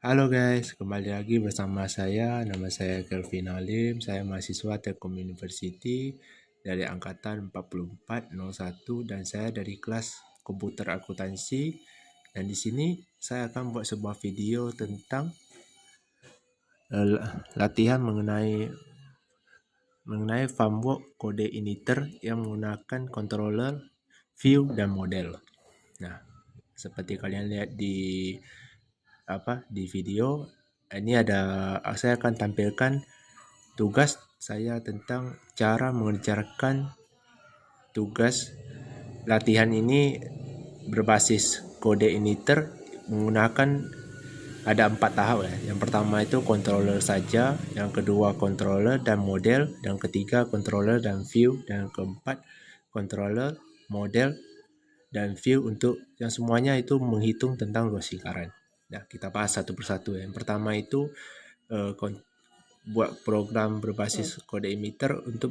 Halo guys, kembali lagi bersama saya. Nama saya Kelvin Halim. Saya mahasiswa Telkom University dari angkatan 4401 dan saya dari kelas komputer akuntansi. Dan di sini saya akan buat sebuah video tentang latihan mengenai framework kode initer yang menggunakan controller, view dan model. Nah, seperti kalian lihat di video ini saya akan tampilkan tugas saya tentang cara mengerjakan tugas latihan ini berbasis kode initer menggunakan ada 4 tahap ya. Yang pertama itu controller saja, yang kedua controller dan model, yang ketiga controller dan view, dan yang keempat controller, model dan view untuk yang semuanya itu menghitung tentang luas lingkaran. Nah, kita bahas satu persatu. Yang pertama itu buat program berbasis kode emitter untuk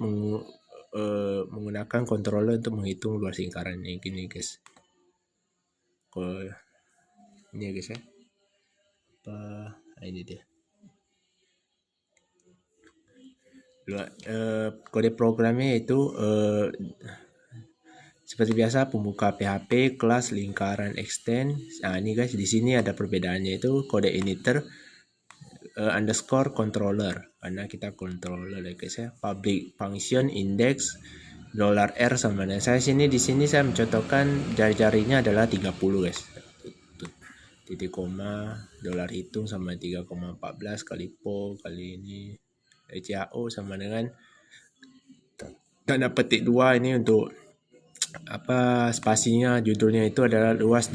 menggunakan controller untuk menghitung luas lingkaran. Yang gini guys. Ini ya guys ya. Ini dia. Kode programnya itu seperti biasa pembuka PHP kelas lingkaran extend. Nah, ini guys di sini ada perbedaannya itu kode initer underscore controller karena kita controller ya guys ya. Public function index $r sama dengan saya di sini saya mencontohkan jari-jarinya adalah 30 guys. Titik koma dolar hitung sama 3,14 kali po kali ini CAO sama dengan tanda petik 2 ini untuk spasinya judulnya itu adalah luas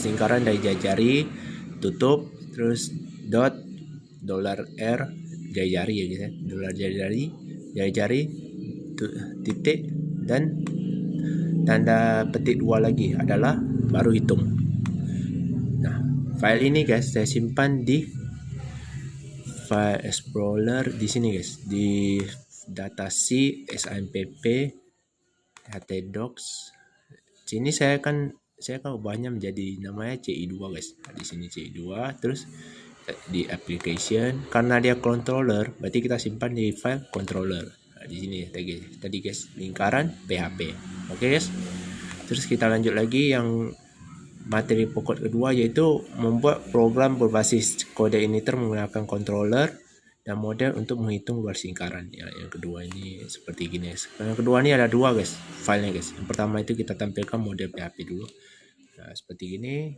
lingkaran dari jari tutup terus dot $r jari ya gitu ya. Dolar jari titik dan tanda petik 2 lagi adalah baru hitung. Nah, file ini guys saya simpan di file explorer di sini guys, di data C, SAMPP, htdocs. Sini saya akan ubahnya menjadi namanya CI2 guys. Nah, di sini CI2 terus di application karena dia controller berarti kita simpan di file controller. Nah, di sini tadi guys lingkaran PHP. Oke guys. Terus kita lanjut lagi yang materi pokok kedua yaitu membuat program berbasis kode initer menggunakan controller dan model untuk menghitung luas lingkaran. Ya, yang kedua ini seperti gini guys. Yang kedua ini ada dua guys filenya guys. Yang pertama itu kita tampilkan model PHP dulu. Nah, seperti gini.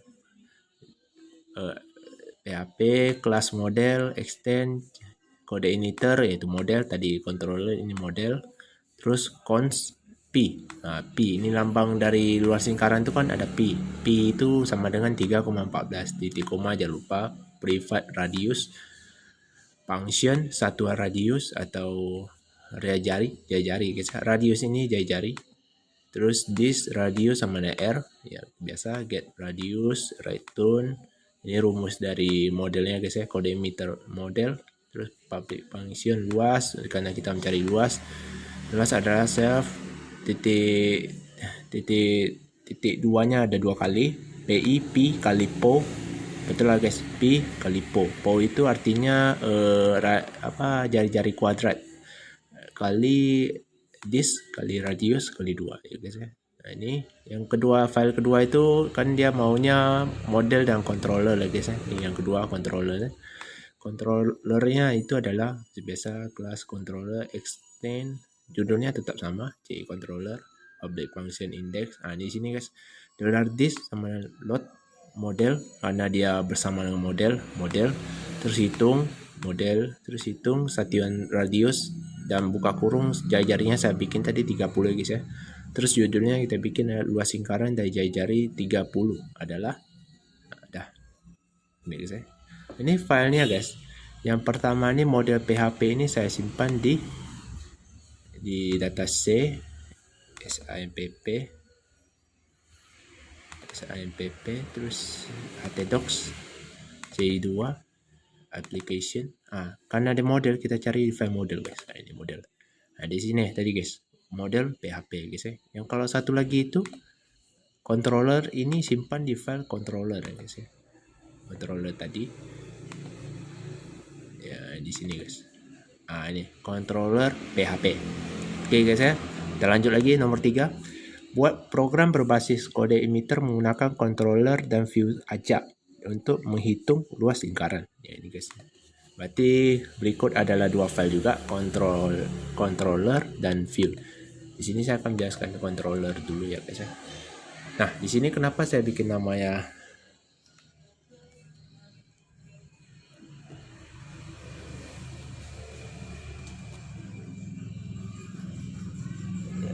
PHP kelas model extend kode initer yaitu model tadi controller ini model terus const P. Nah, P ini lambang dari luas lingkaran itu kan ada P. P itu sama dengan 3,14 titik koma jangan lupa private radius function satuan radius atau jari guys. Radius ini jari. Terus this radius sama dengan R ya biasa get radius return. Ini rumus dari modelnya guys ya, kode emitter model. Terus public function luas karena kita mencari luas. Luas adalah self titik 2-nya ada 2 kali. PI P kali po. Betul lah guys, P kali po. Po itu artinya jari-jari kuadrat kali this kali radius kali 2 ya guys ya. Nah, ini yang kedua, file kedua itu kan dia maunya model dan controller lagi guys ya. Ini yang kedua controller. Controllernya itu adalah biasa kelas controller extend, judulnya tetap sama C controller public function index. Nah, di sini guys $this sama load model karena dia bersama dengan model terus hitung model terus hitung satuan radius dan buka kurung jari-jarinya saya bikin tadi 30 guys ya. Terus judulnya kita bikin luas lingkaran dari jari-jari 30 adalah ini guys ya. Ini filenya guys. Yang pertama ini model PHP ini saya simpan di data C SAMPP terus htdocs C2 application. Karena ada model kita cari di file model guys. Nah, ini model. Nah, di sini tadi guys model PHP guys ya. Yang kalau satu lagi itu controller ini simpan di file controller ya guys ya. controller tadi. Ya, di sini guys. Ini controller PHP. Oke guys ya. Kita lanjut lagi nomor 3. Buat program berbasis kode emitter menggunakan controller dan view ajak untuk menghitung luas lingkaran. Ya, ini guys. Berarti berikut adalah dua file juga, controller dan view. Di sini saya akan menjelaskan controller dulu ya guys ya. Nah, di sini kenapa saya bikin namanya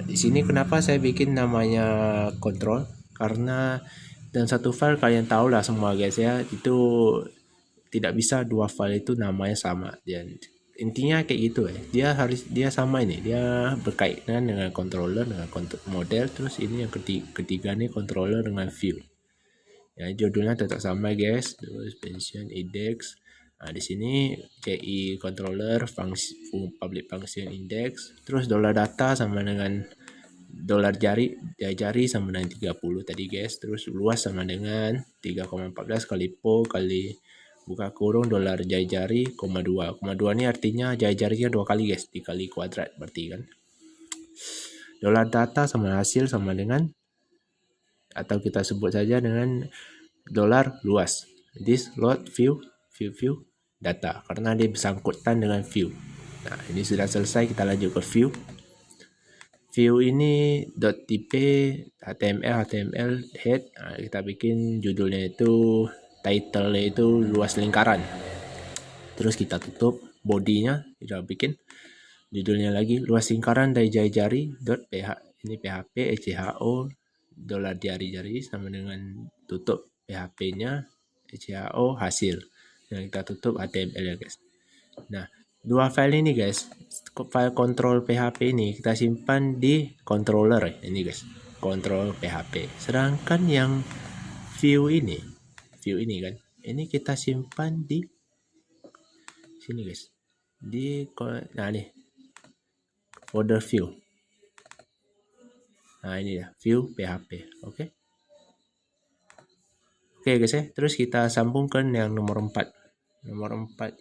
di sini kenapa saya bikin namanya control? Karena dalam satu file kalian tahu lah semua guys ya, itu tidak bisa dua file itu namanya sama. Dan intinya kayak gitu ya. Dia sama ini, dia berkaitan dengan controller dengan model. Terus ini yang ketiga nih controller dengan view. Ya, judulnya tetap sama guys. Terus function index. Nah, di sini CI controller public function index. Terus $data sama dengan jari sama dengan 30 tadi guys. Terus luas sama dengan 3,14 kali po kali buka kurung $jari, koma 2 ini artinya jarinya 2 kali guys, dikali kuadrat berarti kan. $data sama hasil sama dengan, atau kita sebut saja dengan $luas. This load view data, karena dia bersangkutan dengan view. Nah, ini sudah selesai, kita lanjut ke view. View ini .tipe HTML head. Nah, kita bikin judulnya itu, title-nya itu luas lingkaran. Terus kita tutup bodinya, kita bikin judulnya lagi luas lingkaran dari jari ini PHP HO $jari sama dengan tutup PHP-nya HO hasil. Dan kita tutup HTML ya guys. Nah, dua file ini guys, file control PHP ini kita simpan di controller ini guys, control PHP. Sedangkan yang view ini kan, ini kita simpan di sini guys, nah nih folder view. Nah, ini ya view PHP. Oke guys ya. Terus kita sambungkan yang nomor 4. Nomor 4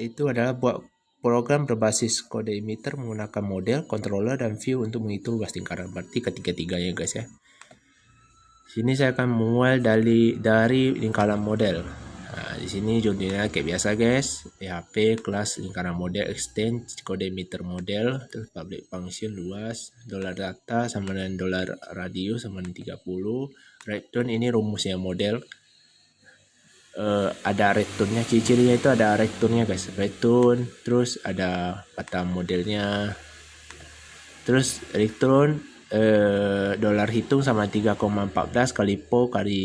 itu adalah buat program berbasis kode emitter menggunakan model, controller, dan view untuk menghitung luas lingkaran. Berarti ketiga-tiganya guys ya. Sini saya akan memulai dari lingkaran model. Nah, di sini judulnya kayak biasa guys, PHP kelas lingkaran model, extend kode emitter model, terus public function luas, $data sama dengan $radius sama dengan 30, return ini rumusnya model. Ada returnnya, ciri-cirinya itu ada returnnya guys, return, terus ada kata modelnya, terus return dolar hitung sama 3,14 kali po kali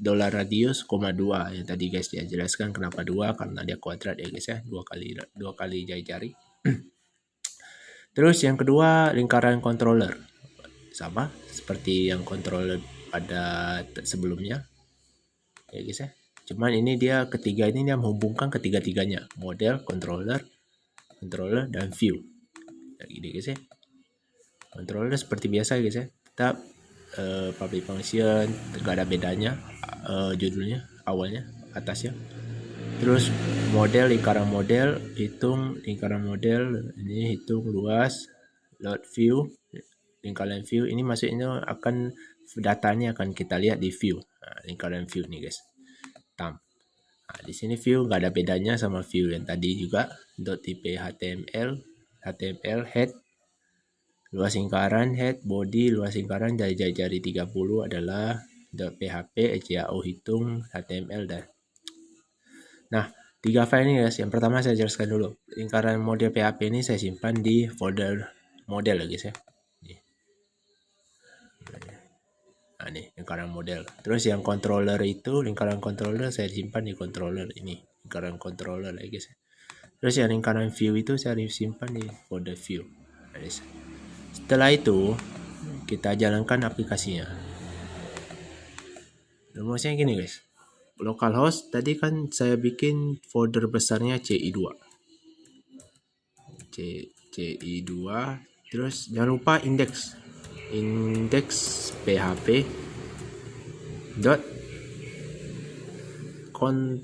$radius, koma 2 yang tadi guys dia jelaskan kenapa 2, karena dia kuadrat ya guys ya, dua kali jari. Terus yang kedua lingkaran controller, sama seperti yang controller pada sebelumnya ya guys ya. Cuman ini dia ketiga ini dia menghubungkan ketiga-tiganya, model, controller, dan view. Nah, gini guys ya. Controller seperti biasa guys ya. Tetap public function, enggak ada bedanya judulnya awalnya atasnya. Terus model, lingkaran model, hitung lingkaran model, ini hitung luas, load view, lingkaran view ini maksudnya akan datanya akan kita lihat di view. Nah, lingkaran view nih guys. Nah, di sini view nggak ada bedanya sama view yang tadi juga. .tipe HTML head, luas lingkaran head, body, luas lingkaran dari jari 30 adalah .php HO hitung HTML dan. Nah, 3 file ini guys. Yang pertama saya jelaskan dulu. Lingkaran model PHP ini saya simpan di folder model guys ya. Nah, nih lingkaran model. Terus yang controller itu, lingkaran controller saya simpan di controller ini, lingkaran controller ya guys. Terus yang lingkaran view itu saya simpan di folder view. Nah, setelah itu kita jalankan aplikasinya. Rumusnya gini guys. Localhost tadi kan saya bikin folder besarnya CI2. CI2. Terus jangan lupa index PHP dot controller.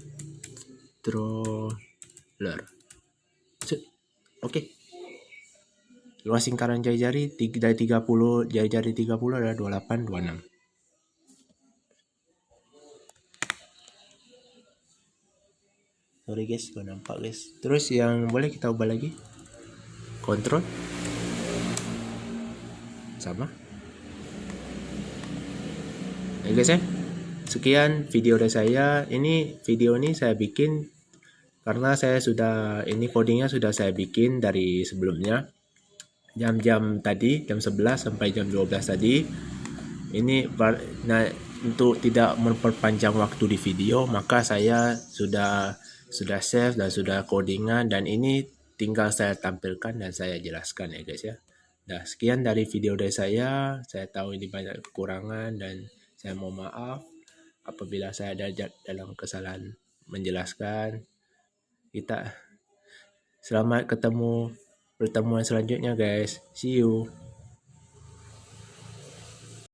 Oke. Luas lingkaran jari-jari dari 30 jari-jari 30 adalah 28, 26. Sorry guys, gak nampak guys. Terus yang boleh kita ubah lagi. Kontrol. Sama. Ya guys ya. Sekian video dari saya. Ini video ini saya bikin karena saya sudah, ini codingnya sudah saya bikin dari sebelumnya. Jam-jam tadi, jam 11 sampai jam 12 tadi. Ini nah, untuk tidak memperpanjang waktu di video, maka saya sudah save dan sudah codingan, dan ini tinggal saya tampilkan dan saya jelaskan ya guys ya. Nah, sekian dari video dari saya. Saya tahu ini banyak kekurangan dan saya mohon maaf apabila saya ada dalam kesalahan menjelaskan. Kita selamat ketemu pertemuan selanjutnya guys. See you.